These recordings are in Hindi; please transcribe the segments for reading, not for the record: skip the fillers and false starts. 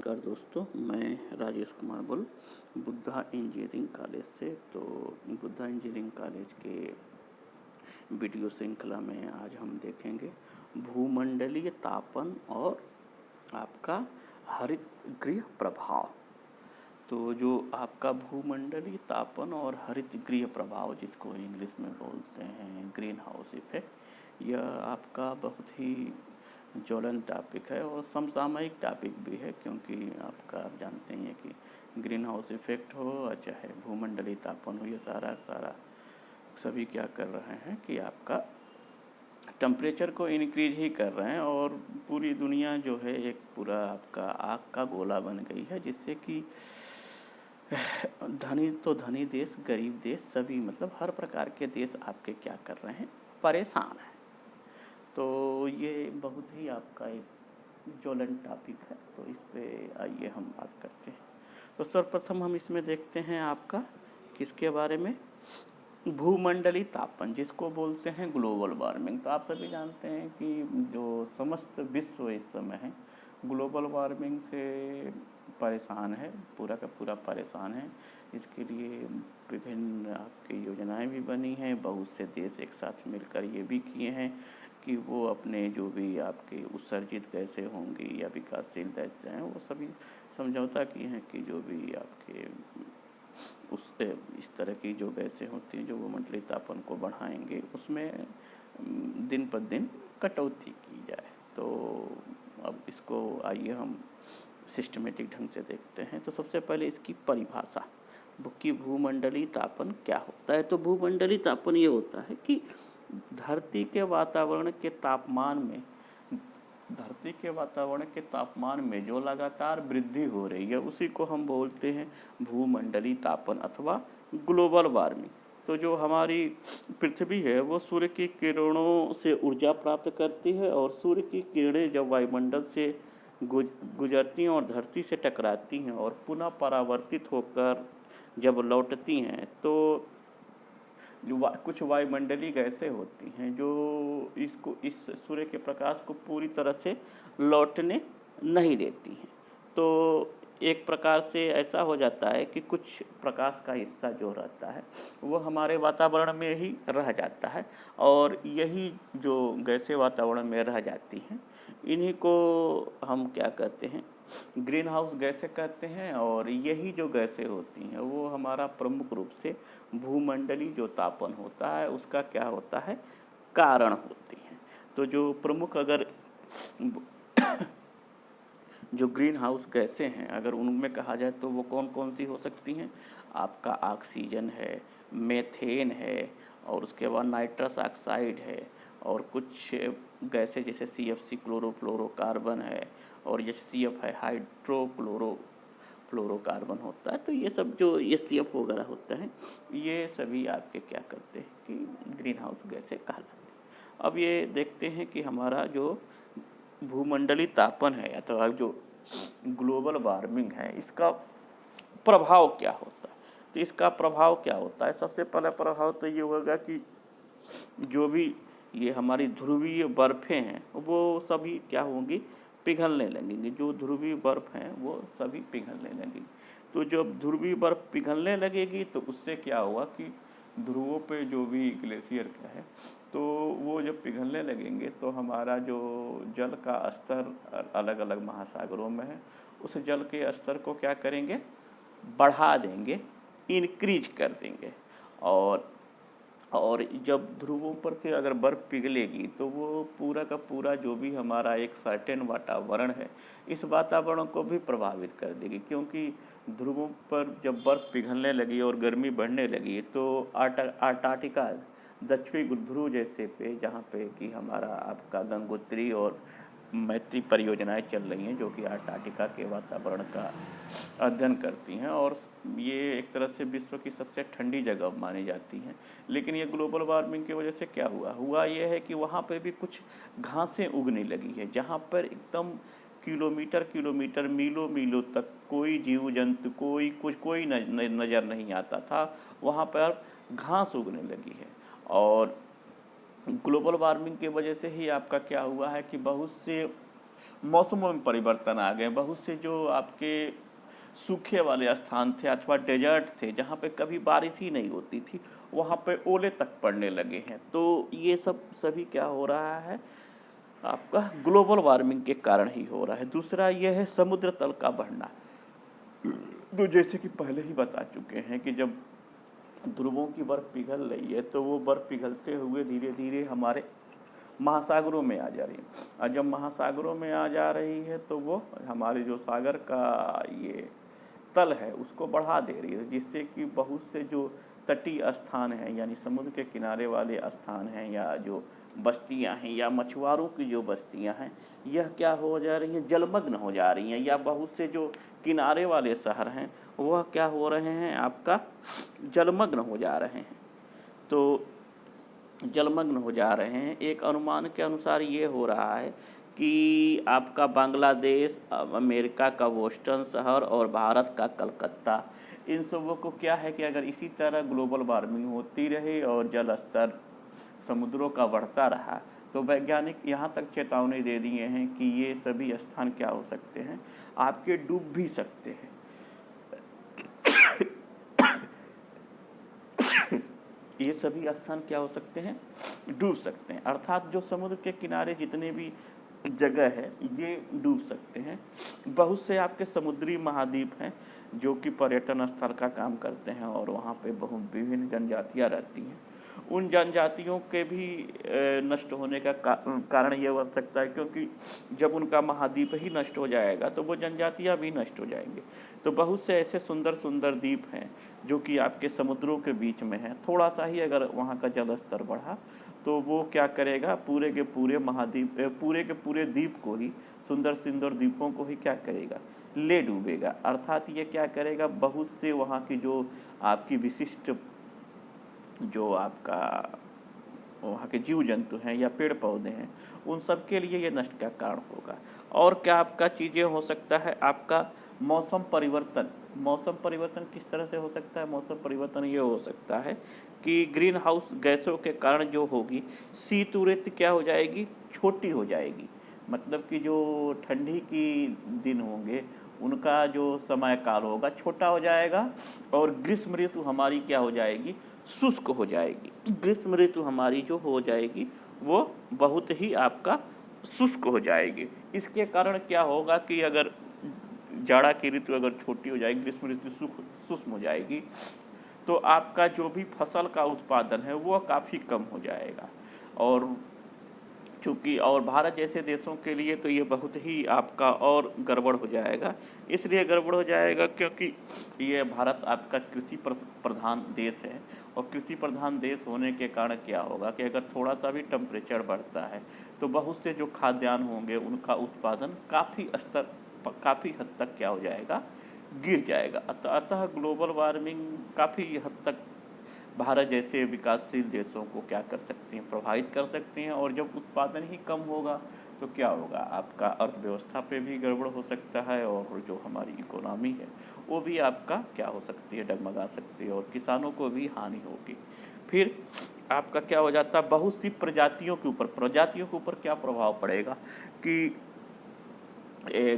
नमस्कार दोस्तों, मैं Rajesh Kumar bull Buddha engineering college से। तो बुद्धा इंजीनियरिंग कॉलेज के वीडियो श्रृंखला में आज हम देखेंगे भूमंडलीय तापन और आपका हरित गृह प्रभाव। तो जो आपका भूमंडलीय तापन और हरित गृह प्रभाव, जिसको इंग्लिश में बोलते हैं ग्रीन हाउस इफेक्ट, यह आपका बहुत ही ज्वलन टॉपिक है और समसामयिक टॉपिक भी है, क्योंकि आप जानते हैं कि ग्रीन हाउस इफेक्ट हो या चाहे भूमंडलीय तापन हो, ये सारा सभी क्या कर रहे हैं कि आपका टेम्परेचर को इंक्रीज ही कर रहे हैं। और पूरी दुनिया जो है एक पूरा आपका आग का गोला बन गई है, जिससे कि धनी तो धनी देश, गरीब देश, सभी मतलब हर प्रकार के देश आपके क्या कर रहे हैं, परेशान हैं। तो ये बहुत ही आपका एक ज्वलन टॉपिक है, तो इस पे आइए हम बात करते हैं। तो सर्वप्रथम हम इसमें देखते हैं आपका किसके बारे में, भूमंडलीय तापन, जिसको बोलते हैं ग्लोबल वार्मिंग। तो आप सभी जानते हैं कि जो समस्त विश्व इस समय है ग्लोबल वार्मिंग से परेशान है, पूरा का पूरा परेशान है। इसके लिए विभिन्न आपकी योजनाएं भी बनी हैं, बहुत से देश एक साथ मिलकर ये भी किए हैं कि वो अपने जो भी आपके उत्सर्जित गैसें होंगी या विकासशील देश हैं, वो सभी समझौता किए हैं कि जो भी आपके इस तरह की जो गैसें होती हैं जो भूमंडलीय तापन को बढ़ाएंगे, उसमें दिन पर दिन कटौती की जाए। तो अब इसको आइए हम सिस्टमेटिक ढंग से देखते हैं। तो सबसे पहले इसकी परिभाषा कि भूमंडलीय तापन क्या होता है। तो भूमंडलीय तापन ये होता है कि धरती के वातावरण के तापमान में जो लगातार वृद्धि हो रही है, उसी को हम बोलते हैं भूमंडलीय तापन अथवा ग्लोबल वार्मिंग। तो जो हमारी पृथ्वी है वो सूर्य की किरणों से ऊर्जा प्राप्त करती है, और सूर्य की किरणें जब वायुमंडल से गुजरती हैं और धरती से टकराती हैं और पुनः परावर्तित होकर जब लौटती हैं, तो जो कुछ वायुमंडलीय गैसें होती हैं जो इस सूर्य के प्रकाश को पूरी तरह से लौटने नहीं देती हैं। तो एक प्रकार से ऐसा हो जाता है कि कुछ प्रकाश का हिस्सा जो रहता है वो हमारे वातावरण में ही रह जाता है, और यही जो गैसें वातावरण में रह जाती हैं, इन्हीं को हम क्या कहते हैं, ग्रीन हाउस गैसें कहते हैं। और यही जो गैसें होती हैं वो हमारा प्रमुख रूप से भूमंडलीय जो तापन होता है उसका क्या होता है, कारण होती हैं। तो जो प्रमुख अगर जो ग्रीन हाउस गैसें हैं, अगर उनमें कहा जाए तो वो कौन कौन सी हो सकती हैं, आपका ऑक्सीजन है, मेथेन है, और उसके बाद नाइट्रस ऑक्साइड है, और कुछ गैसें जैसे CFC क्लोरोफ्लोरोकार्बन है, और HCF है, फ्लोरोकार्बन होता है। तो ये सब जो HCF वगैरह होता है, ये सभी आपके क्या करते हैं कि ग्रीन हाउस गैसें कहलाते हैं। अब ये देखते हैं कि हमारा जो भूमंडलीय तापन है अथवा जो ग्लोबल वार्मिंग है, इसका प्रभाव क्या होता है। तो इसका प्रभाव क्या होता है, सबसे पहला प्रभाव तो ये होगा कि जो भी ये हमारी ध्रुवीय बर्फ़ें हैं वो सभी क्या होंगी, पिघलने लगेंगी। जो ध्रुवीय बर्फ़ हैं वो सभी पिघलने लगेंगी। तो जब ध्रुवीय बर्फ़ पिघलने लगेगी तो उससे क्या होगा कि ध्रुवों पे जो भी ग्लेशियर का है, तो वो जब पिघलने लगेंगे तो हमारा जो जल का स्तर अलग अलग महासागरों में है, उस जल के स्तर को क्या करेंगे, बढ़ा देंगे, इंक्रीज कर देंगे। और जब ध्रुवों पर से अगर बर्फ़ पिघलेगी तो वो पूरा का पूरा जो भी हमारा एक सर्टेन वातावरण है, इस वातावरण को भी प्रभावित कर देगी। क्योंकि ध्रुवों पर जब बर्फ़ पिघलने लगी और गर्मी बढ़ने लगी, तो अंटार्कटिका, दक्षिणी ध्रुव जैसे पे, जहाँ पे कि हमारा आपका गंगोत्री और मैत्री परियोजनाएं चल रही हैं, जो कि अंटार्कटिका के वातावरण का अध्ययन करती हैं, और ये एक तरह से विश्व की सबसे ठंडी जगह मानी जाती हैं। लेकिन ये ग्लोबल वार्मिंग की वजह से क्या हुआ ये है कि वहाँ पे भी कुछ घासें उगने लगी है, जहाँ पर एकदम किलोमीटर मीलों मीलों तक कोई जीव जंतु, कोई नज़र नहीं आता था, वहाँ पर घास उगने लगी है। और ग्लोबल वार्मिंग की वजह से ही आपका क्या हुआ है कि बहुत से मौसमों में परिवर्तन आ गए। बहुत से जो आपके सूखे वाले स्थान थे अथवा डेजर्ट थे जहाँ पे कभी बारिश ही नहीं होती थी, वहाँ पे ओले तक पड़ने लगे हैं। तो ये सब सभी क्या हो रहा है, आपका ग्लोबल वार्मिंग के कारण ही हो रहा है। दूसरा ये है समुद्र तल का बढ़ना। तो जैसे कि पहले ही बता चुके हैं कि जब ध्रुवों की बर्फ पिघल रही है तो वो बर्फ पिघलते हुए धीरे धीरे हमारे महासागरों में आ जा रही है, और जब महासागरों में आ जा रही है तो वो हमारे जो सागर का ये तल है उसको बढ़ा दे रही है, जिससे कि बहुत से जो तटीय स्थान हैं यानी समुद्र के किनारे वाले स्थान हैं या जो बस्तियां हैं या मछुआरों की जो बस्तियां हैं, यह क्या हो जा रही हैं, जलमग्न हो जा रही हैं। या बहुत से जो किनारे वाले शहर हैं वह क्या हो रहे हैं, आपका जलमग्न हो जा रहे हैं। तो जलमग्न हो जा रहे हैं। एक अनुमान के अनुसार ये हो रहा है कि आपका बांग्लादेश, अमेरिका का बोस्टन शहर और भारत का कलकत्ता, इन सबों को क्या है कि अगर इसी तरह ग्लोबल वार्मिंग होती रही और जल स्तर समुद्रों का बढ़ता रहा तो वैज्ञानिक यहाँ तक चेतावनी दे दिए हैं कि ये सभी स्थान क्या हो सकते हैं, आपके डूब भी सकते हैं। ये सभी स्थान क्या हो सकते हैं, डूब सकते हैं। अर्थात जो समुद्र के किनारे जितने भी जगह है ये डूब सकते हैं। बहुत से आपके समुद्री महाद्वीप हैं जो कि पर्यटन स्थल का काम करते हैं और वहाँ पे बहुत विभिन्न जनजातियाँ रहती हैं। उन जनजातियों के भी नष्ट होने का कारण ये बन सकता है, क्योंकि जब उनका महाद्वीप ही नष्ट हो जाएगा तो वो जनजातियाँ भी नष्ट हो जाएंगे। तो बहुत से ऐसे सुंदर सुंदर द्वीप हैं जो कि आपके समुद्रों के बीच में हैं। थोड़ा सा ही अगर वहाँ का जल स्तर बढ़ा तो वो क्या करेगा, पूरे के पूरे महाद्वीप, पूरे के पूरे द्वीप को ही, सुंदर सुंदर द्वीपों को ही क्या करेगा, ले डूबेगा। अर्थात ये क्या करेगा, बहुत से वहाँ की जो आपकी विशिष्ट जो आपका वहाँ के जीव जंतु हैं या पेड़ पौधे हैं, उन सब के लिए ये नष्ट का कारण होगा। और क्या आपका चीज़ें हो सकता है, आपका मौसम परिवर्तन। मौसम परिवर्तन किस तरह से हो सकता है, मौसम परिवर्तन ये हो सकता है कि ग्रीन हाउस गैसों के कारण जो होगी, शीत ऋतु क्या हो जाएगी, छोटी हो जाएगी। मतलब कि जो ठंडी की दिन होंगे उनका जो समय काल होगा छोटा हो जाएगा, और ग्रीष्म ऋतु हमारी क्या हो जाएगी, शुष्क हो जाएगी। ग्रीष्म ऋतु हमारी जो हो जाएगी वो बहुत ही आपका शुष्क हो जाएगी। इसके कारण क्या होगा कि अगर जाड़ा की ऋतु अगर छोटी हो जाएगी, ग्रीष्म ऋतु शुष्क हो जाएगी, तो आपका जो भी फसल का उत्पादन है वो काफ़ी कम हो जाएगा। और चूँकि और भारत जैसे देशों के लिए तो ये बहुत ही आपका और गड़बड़ हो जाएगा। इसलिए गड़बड़ हो जाएगा क्योंकि ये भारत आपका कृषि प्रधान देश है, और कृषि प्रधान देश होने के कारण क्या होगा कि अगर थोड़ा सा भी टेम्परेचर बढ़ता है तो बहुत से जो खाद्यान्न होंगे उनका उत्पादन काफ़ी हद तक क्या हो जाएगा, गिर जाएगा। अतः ग्लोबल वार्मिंग काफ़ी हद तक भारत जैसे विकासशील देशों को क्या कर सकती हैं, प्रभावित कर सकती हैं। और जब उत्पादन ही कम होगा तो क्या होगा, आपका अर्थव्यवस्था पे भी गड़बड़ हो सकता है, और जो हमारी इकोनॉमी है वो भी आपका क्या हो सकती है, डगमगा सकती है, और किसानों को भी हानि होगी। फिर आपका क्या हो जाता है, बहुत सी प्रजातियों के ऊपर क्या प्रभाव पड़ेगा कि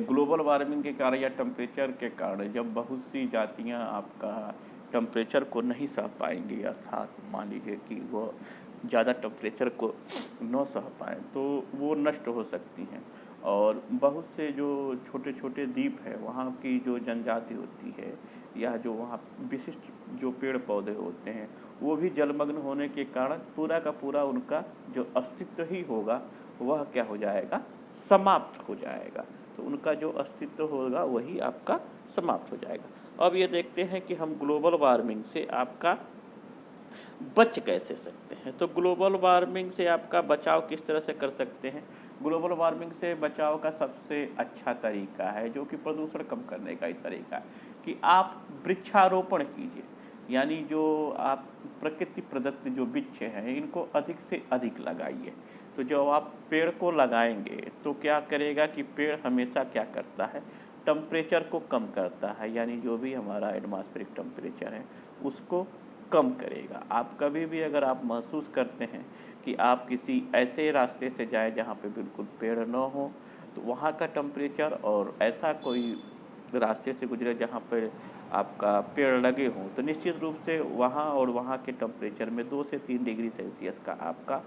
ग्लोबल वार्मिंग के कारण या टेम्परेचर के कारण जब बहुत सी जातियां आपका टेम्परेचर को नहीं सह पाएंगी, अर्थात मान लीजिए कि वो ज़्यादा टेम्परेचर को न सह पाएँ तो वो नष्ट हो सकती हैं। और बहुत से जो छोटे छोटे द्वीप है वहाँ की जो जनजाति होती है या जो वहाँ विशिष्ट जो पेड़ पौधे होते हैं वो भी जलमग्न होने के कारण पूरा का पूरा उनका जो अस्तित्व ही होगा वह क्या हो जाएगा, समाप्त हो जाएगा। तो उनका जो अस्तित्व होगा वही आपका समाप्त हो जाएगा। अब ये देखते हैं कि हम ग्लोबल वार्मिंग से आपका बच कैसे सकते हैं। तो ग्लोबल वार्मिंग से आपका बचाव किस तरह से कर सकते हैं। ग्लोबल वार्मिंग से बचाव का सबसे अच्छा तरीका है, जो कि प्रदूषण कम करने का ही तरीका है, कि आप वृक्षारोपण कीजिए। यानी जो आप प्रकृति प्रदत्त जो वृक्ष हैं इनको अधिक से अधिक लगाइए। तो जब आप पेड़ को लगाएंगे तो क्या करेगा कि पेड़ हमेशा क्या करता है, टेम्परेचर को कम करता है, यानी जो भी हमारा एटमॉस्फेरिक टेम्परेचर है उसको कम करेगा। आप कभी भी अगर आप महसूस करते हैं कि आप किसी ऐसे रास्ते से जाएं जहाँ पे बिल्कुल पेड़ न हो, तो वहाँ का टेम्परेचर और ऐसा कोई रास्ते से गुजरे जहाँ पर आपका पेड़ लगे हों, तो निश्चित रूप से वहाँ और वहाँ के टेम्परेचर में 2 से 3 डिग्री सेल्सियस का आपका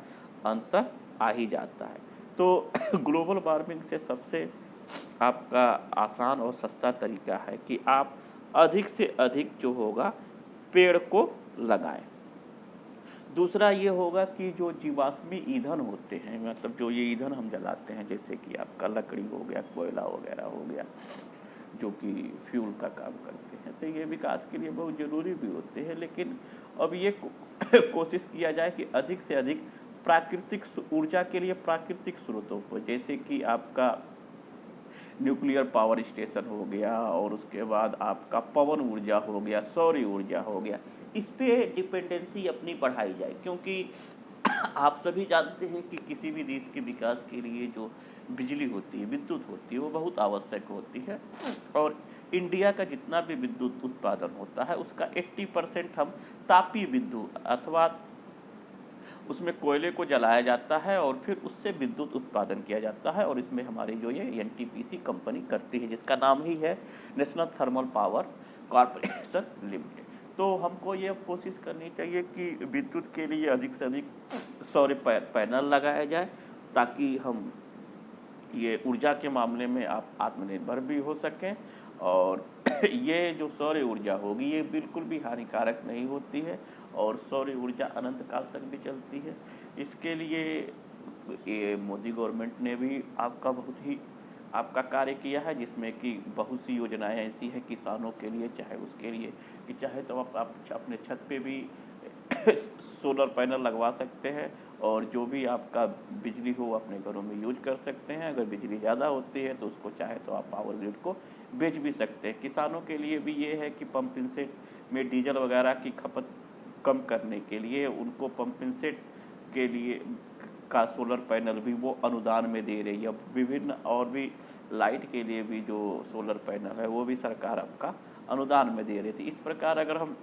अंतर आ ही जाता है। तो ग्लोबल वार्मिंग से सबसे आपका आसान और सस्ता तरीका है कि आप अधिक से अधिक जो होगा पेड़ को लगाएँ। दूसरा ये होगा कि जो जीवाश्मी ईंधन होते हैं, मतलब जो ये ईंधन हम जलाते हैं, जैसे कि आपका लकड़ी हो गया, कोयला वगैरह हो गया, जो कि फ्यूल का काम करते हैं, तो ये विकास के लिए बहुत ज़रूरी भी होते हैं। लेकिन अब ये कोशिश किया जाए कि अधिक से अधिक प्राकृतिक ऊर्जा के लिए प्राकृतिक स्रोतों को, जैसे कि आपका न्यूक्लियर पावर स्टेशन हो गया और उसके बाद आपका पवन ऊर्जा हो गया, सौर ऊर्जा हो गया, इस पे डिपेंडेंसी अपनी बढ़ाई जाए। क्योंकि आप सभी जानते हैं कि किसी भी देश के विकास के लिए जो बिजली होती है, विद्युत होती है, वो बहुत आवश्यक होती है। और इंडिया का जितना भी विद्युत उत्पादन होता है उसका 80% हम तापीय विद्युत अथवा उसमें कोयले को जलाया जाता है और फिर उससे विद्युत उत्पादन किया जाता है। और इसमें हमारी जो ये एनटीपीसी कंपनी करती है, जिसका नाम ही है national thermal power corporation limited. तो हमको ये कोशिश करनी चाहिए कि विद्युत के लिए अधिक से अधिक सौर पैनल लगाया जाए, ताकि हम ये ऊर्जा के मामले में आप आत्मनिर्भर भी हो सकें। और ये जो सौर ऊर्जा होगी ये बिल्कुल भी हानिकारक नहीं होती है और सौर ऊर्जा अनंत काल तक भी चलती है। इसके लिए ये मोदी गवर्नमेंट ने भी आपका बहुत ही आपका कार्य किया है, जिसमें कि बहुत सी योजनाएं ऐसी हैं किसानों के लिए, चाहे उसके लिए कि चाहे तो आप अपने छत पे भी सोलर पैनल लगवा सकते हैं और जो भी आपका बिजली हो अपने घरों में यूज कर सकते हैं। अगर बिजली ज़्यादा होती है तो उसको चाहे तो आप पावर ग्रिड को बेच भी सकते हैं। किसानों के लिए भी ये है कि पंपिंग सेट में डीजल वगैरह की खपत कम करने के लिए उनको पंपिंग सेट के लिए का सोलर पैनल भी वो अनुदान में दे रही है। विभिन्न और भी लाइट के लिए भी जो सोलर पैनल है वो भी सरकार आपका अनुदान में दे रही थी। इस प्रकार अगर हम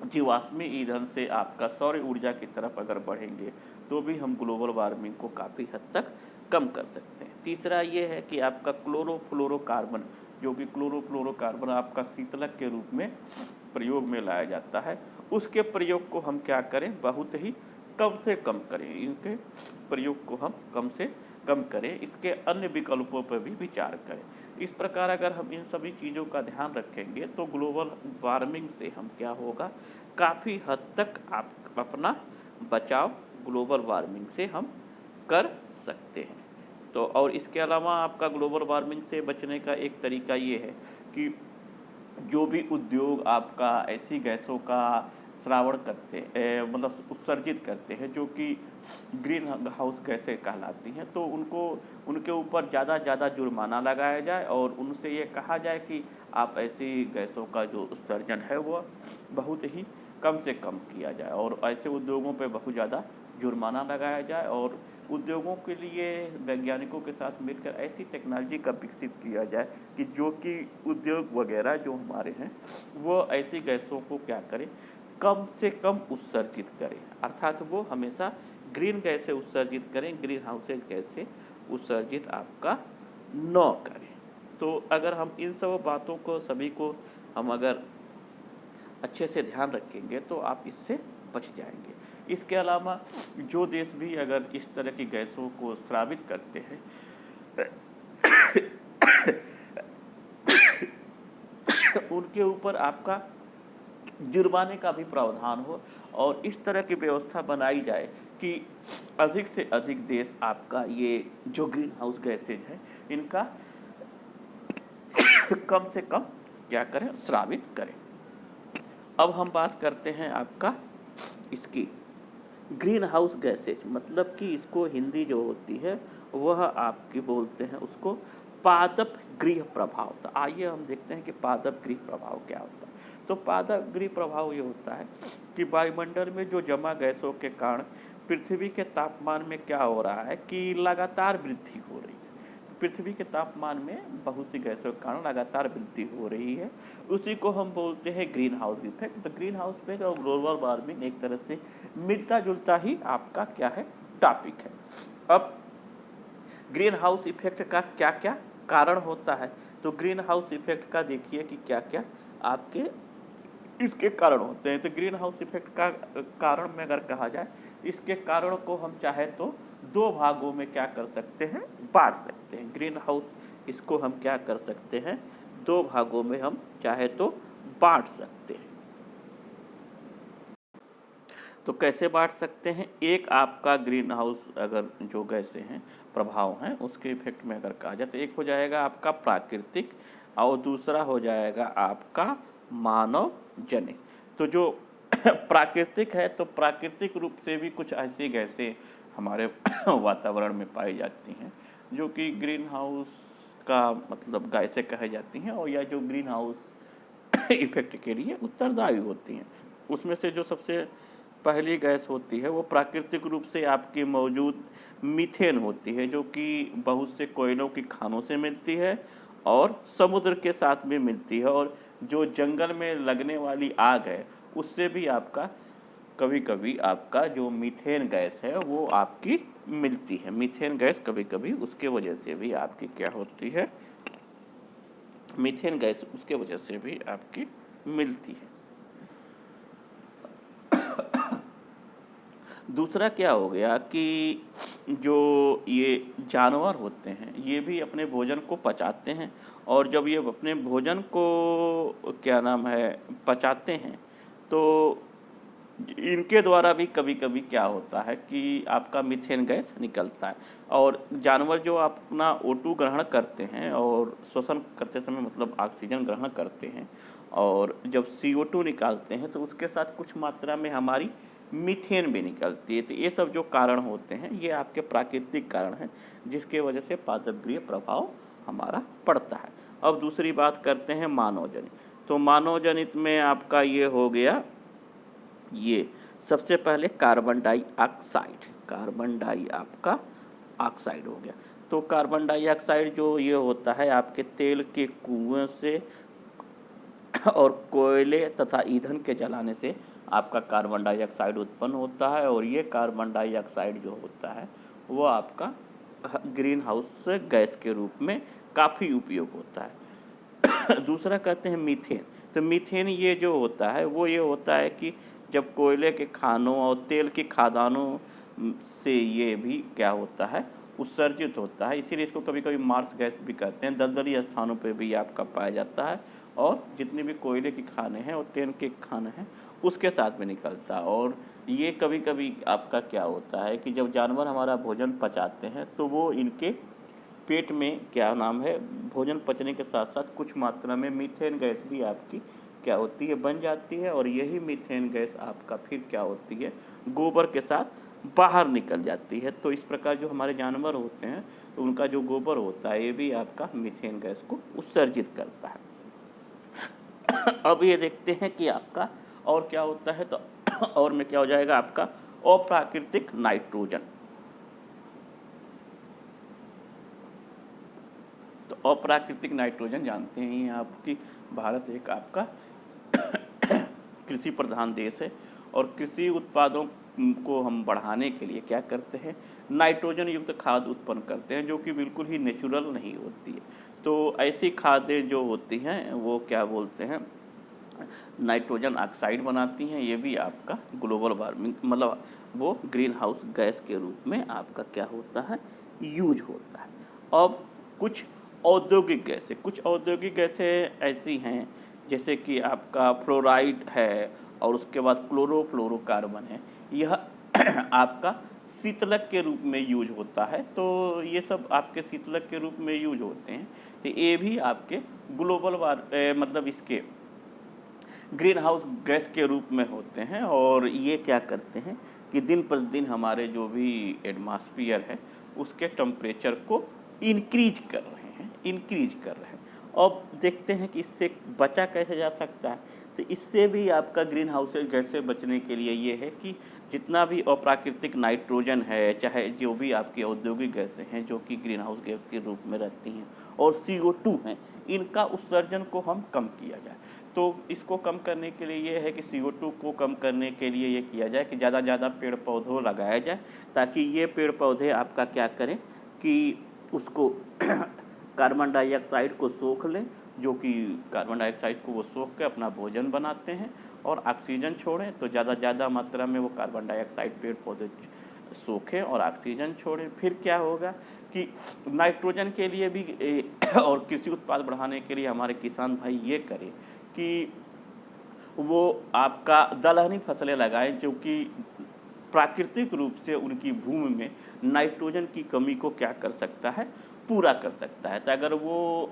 जीवाश्मी ईंधन से आपका सौर ऊर्जा की तरफ अगर बढ़ेंगे तो भी हम ग्लोबल वार्मिंग को काफ़ी हद तक कम कर सकते हैं। तीसरा ये है कि आपका क्लोरोफ्लोरोकार्बन, जो कि क्लोरोफ्लोरोकार्बन आपका शीतलक के रूप में प्रयोग में लाया जाता है, उसके प्रयोग को हम क्या करें, बहुत ही कम से कम करें। इनके प्रयोग को हम कम से कम करें, इसके अन्य विकल्पों पर भी विचार करें। इस प्रकार अगर हम इन सभी चीज़ों का ध्यान रखेंगे तो ग्लोबल वार्मिंग से हम क्या होगा, काफ़ी हद तक आप अपना बचाव ग्लोबल वार्मिंग से हम कर सकते हैं। तो और इसके अलावा आपका ग्लोबल वार्मिंग से बचने का एक तरीका ये है कि जो भी उद्योग आपका ऐसी गैसों का श्रावण करते मतलब उत्सर्जित करते हैं जो कि ग्रीन हाउस गैसें कहलाती हैं, तो उनको उनके ऊपर ज़्यादा जुर्माना लगाया जाए और उनसे ये कहा जाए कि आप ऐसी गैसों का जो उत्सर्जन है वो बहुत ही कम से कम किया जाए और ऐसे उद्योगों पे बहुत ज़्यादा जुर्माना लगाया जाए। और उद्योगों के लिए वैज्ञानिकों के साथ मिलकर ऐसी टेक्नोलॉजी का विकसित किया जाए कि जो कि उद्योग वगैरह जो हमारे हैं वो ऐसी गैसों को क्या करें, कम से कम उत्सर्जित करें, अर्थात वो हमेशा ग्रीन गैसें उत्सर्जित करें, ग्रीन हाउसेज गैसें उत्सर्जित आपका न करें। तो अगर हम इन सब बातों को सभी को हम अगर अच्छे से ध्यान रखेंगे तो आप इससे बच जाएंगे। इसके अलावा जो देश भी अगर इस तरह की गैसों को स्रावित करते हैं उनके ऊपर आपका जुर्माने का भी प्रावधान हो और इस तरह की व्यवस्था बनाई जाए कि अधिक से अधिक देश आपका ये जो ग्रीन हाउस गैसेज हैं इनका कम से कम क्या करें, स्रावित करें। अब हम बात करते हैं आपका इसकी ग्रीन हाउस गैसेज, मतलब कि इसको हिंदी जो होती है वह आपकी बोलते हैं उसको पादप गृह प्रभाव। तो आइए हम देखते हैं कि पादप गृह प्रभाव क्या होता है। तो पादप गृह प्रभाव ये होता है कि वायुमंडल में जो जमा गैसों के कारण पृथ्वी के तापमान में क्या हो रहा है कि लगातार वृद्धि हो रही है। पृथ्वी के तापमान में बहुत सी गैसों के कारण लगातार वृद्धि हो रही है, उसी को हम बोलते हैं ग्रीन हाउस इफेक्ट। तो ग्रीन हाउस इफेक्ट और ग्लोबल वार्मिंग एक तरह से मिलता जुलता ही आपका क्या है, टॉपिक है। अब ग्रीन हाउस इफेक्ट का क्या क्या कारण होता है। तो ग्रीन हाउस इफेक्ट का देखिए कि क्या क्या आपके इसके कारण होते हैं। तो ग्रीन हाउस इफेक्ट का कारण में अगर कहा जाए, इसके कारण को हम चाहे तो दो भागों में क्या कर सकते हैं, बांट सकते हैं। ग्रीन हाउस इसको हम क्या कर सकते हैं, दो भागों में हम चाहे तो बांट सकते हैं। तो कैसे बांट सकते हैं, एक आपका ग्रीन हाउस अगर जो गैसें हैं प्रभाव हैं उसके इफेक्ट में अगर कहा जाए तो एक हो जाएगा आपका प्राकृतिक और दूसरा हो जाएगा आपका मानव जनित। तो जो प्राकृतिक है, तो प्राकृतिक रूप से भी कुछ ऐसी गैसें हमारे वातावरण में पाई जाती हैं जो कि ग्रीन हाउस का मतलब गैसें कही जाती हैं, और या जो ग्रीन हाउस इफेक्ट के लिए उत्तरदायी होती हैं। उसमें से जो सबसे पहली गैस होती है वो प्राकृतिक रूप से आपकी मौजूद मीथेन होती है, जो कि बहुत से कोयलों की खानों से मिलती है और समुद्र के साथ भी मिलती है, और जो जंगल में लगने वाली आग है उससे भी आपका कभी कभी आपका जो मीथेन गैस है वो आपकी मिलती है। मीथेन गैस कभी कभी उसके वजह से भी आपकी क्या होती है, मीथेन गैस उसके वजह से भी आपकी मिलती है। दूसरा क्या हो गया कि जो ये जानवर होते हैं ये भी अपने भोजन को पचाते हैं, और जब ये अपने भोजन को क्या नाम है पचाते हैं, तो इनके द्वारा भी कभी कभी क्या होता है कि आपका मीथेन गैस निकलता है। और जानवर जो अपना O2 ग्रहण करते हैं और श्वसन करते समय मतलब ऑक्सीजन ग्रहण करते हैं, और जब CO2 निकालते हैं तो उसके साथ कुछ मात्रा में हमारी मीथेन भी निकलती है। तो ये सब जो कारण होते हैं ये आपके प्राकृतिक कारण हैं जिसके वजह से पादप गृह प्रभाव हमारा पड़ता है। अब दूसरी बात करते हैं मानव जनित। तो मानव जनित में आपका ये हो गया, ये सबसे पहले कार्बन डाइऑक्साइड, कार्बन डाई आपका ऑक्साइड हो गया। तो कार्बन डाइऑक्साइड जो ये होता है आपके तेल के कुएं से और कोयले तथा ईंधन के जलाने से आपका कार्बन डाइऑक्साइड उत्पन्न होता है, और ये कार्बन डाइऑक्साइड जो होता है वो आपका ग्रीन हाउस गैस के रूप में काफ़ी उपयोग होता है। दूसरा कहते हैं मीथेन। तो मीथेन ये जो होता है वो ये होता है कि जब कोयले के खानों और तेल की खदानों से ये भी क्या होता है, उत्सर्जित होता है, इसीलिए इसको कभी कभी मार्स गैस भी कहते हैं। दलदली स्थानों पे भी आपका पाया जाता है, और जितने भी कोयले की खाने हैं और तेल के खाने हैं उसके साथ में निकलता है। और ये कभी कभी आपका क्या होता है कि जब जानवर हमारा भोजन पचाते हैं तो वो इनके पेट में क्या नाम है, भोजन पचने के साथ साथ कुछ मात्रा में मीथेन गैस भी आपकी क्या होती है, बन जाती है, और यही मीथेन गैस आपका फिर क्या होती है, गोबर के साथ बाहर निकल जाती है। तो इस प्रकार जो हमारे जानवर होते हैं तो उनका जो गोबर होता है ये भी आपका मीथेन गैस को उत्सर्जित करता है। अब ये देखते हैं कि आपका और क्या होता है, तो और में क्या हो जाएगा आपका अप्राकृतिक नाइट्रोजन। तो अप्राकृतिक नाइट्रोजन जानते हैं आप कि भारत एक आपका कृषि प्रधान देश है, और कृषि उत्पादों को हम बढ़ाने के लिए क्या करते हैं, नाइट्रोजन युक्त खाद उत्पन्न करते हैं जो कि बिल्कुल ही नेचुरल नहीं होती है। तो ऐसी खादें जो होती हैं वो क्या बोलते हैं, नाइट्रोजन ऑक्साइड बनाती हैं। ये भी आपका ग्लोबल वार्मिंग मतलब वो ग्रीन हाउस गैस के रूप में आपका क्या होता है, यूज होता है। अब कुछ औद्योगिक गैसें, कुछ औद्योगिक गैसें ऐसी हैं जैसे कि आपका फ्लोराइड है, और उसके बाद क्लोरोफ्लोरोकार्बन है। यह आपका शीतलक के रूप में यूज होता है। तो ये सब आपके शीतलक के रूप में यूज होते हैं। तो ये भी आपके मतलब इसके ग्रीन हाउस गैस के रूप में होते हैं, और ये क्या करते हैं कि दिन प्रतिदिन हमारे जो भी एटमॉस्फेयर है उसके टेम्परेचर को इंक्रीज कर रहे हैं। अब देखते हैं कि इससे बचा कैसे जा सकता है। तो इससे भी आपका ग्रीन हाउस गैस से बचने के लिए ये है कि जितना भी अप्राकृतिक नाइट्रोजन है, चाहे जो भी आपकी औद्योगिक गैसें हैं जो कि ग्रीन हाउस गैस के रूप में रहती हैं, और CO2 हैं, इनका उत्सर्जन को हम कम किया जाए। तो इसको कम करने के लिए ये है कि CO2 को कम करने के लिए ये किया जाए कि ज़्यादा से ज़्यादा पेड़ पौधों लगाया जाए, ताकि ये पेड़ पौधे आपका क्या करें कि उसको कार्बन डाइऑक्साइड को सोख लें, जो कि कार्बन डाइऑक्साइड को वो सोख के अपना भोजन बनाते हैं, और ऑक्सीजन छोड़ें तो ज़्यादा ज़्यादा मात्रा में वो कार्बन डाइऑक्साइड पेड़ पौधे सोखें और ऑक्सीजन छोड़ें। फिर क्या होगा कि नाइट्रोजन के लिए भी और कृषि उत्पाद बढ़ाने के लिए हमारे किसान भाई ये करें कि वो आपका दलहनी फसलें लगाएं, जो कि प्राकृतिक रूप से उनकी भूमि में नाइट्रोजन की कमी को क्या कर सकता है, पूरा कर सकता है। तो अगर वो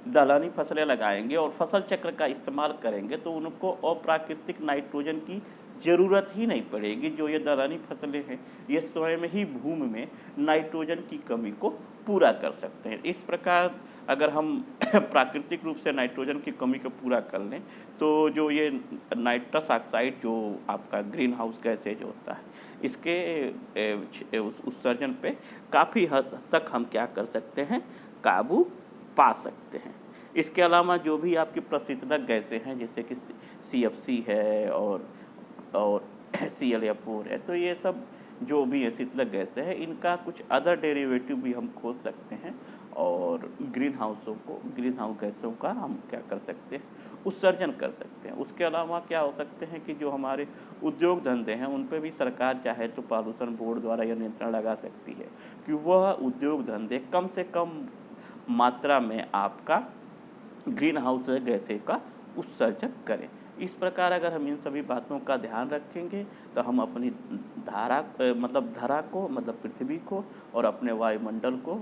दलहनी फसलें लगाएंगे और फसल चक्र का इस्तेमाल करेंगे तो उनको अप्राकृतिक नाइट्रोजन की ज़रूरत ही नहीं पड़ेगी। जो ये दलहनी फसलें हैं, ये स्वयं ही भूमि में नाइट्रोजन की कमी को पूरा कर सकते हैं। इस प्रकार अगर हम प्राकृतिक रूप से नाइट्रोजन की कमी को पूरा कर लें, तो जो ये नाइट्रस ऑक्साइड जो आपका ग्रीन हाउस गैसेज होता है, इसके उत्सर्जन पे काफ़ी हद तक हम क्या कर सकते हैं, काबू पा सकते हैं। इसके अलावा जो भी आपकी प्रशीतलक गैसें हैं, जैसे कि CFC है और ClF4 है, तो ये सब जो भी है शीतलक गैसें हैं, इनका कुछ अदर डेरिवेटिव भी हम खोज सकते हैं, और ग्रीन हाउस गैसों का हम क्या कर सकते हैं, उत्सर्जन कर सकते हैं। उसके अलावा क्या हो सकते हैं कि जो हमारे उद्योग धंधे हैं, उन पे भी सरकार चाहे तो पॉल्यूशन बोर्ड द्वारा यह नियंत्रण लगा सकती है कि वह उद्योग धंधे कम से कम मात्रा में आपका ग्रीन हाउस गैसें का उत्सर्जन करें। इस प्रकार अगर हम इन सभी बातों का ध्यान रखेंगे तो हम अपनी धरा को मतलब पृथ्वी को और अपने वायुमंडल को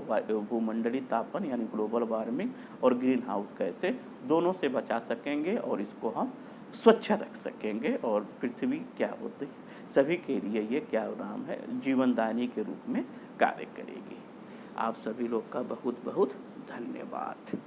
भूमंडलीय तापन यानी ग्लोबल वार्मिंग और ग्रीन हाउस गैसें दोनों से बचा सकेंगे, और इसको हम स्वच्छ रख सकेंगे, और पृथ्वी क्या होती है सभी के लिए ये क्या नाम है, जीवनदायिनी के रूप में कार्य करेगी। आप सभी लोग का बहुत बहुत धन्यवाद।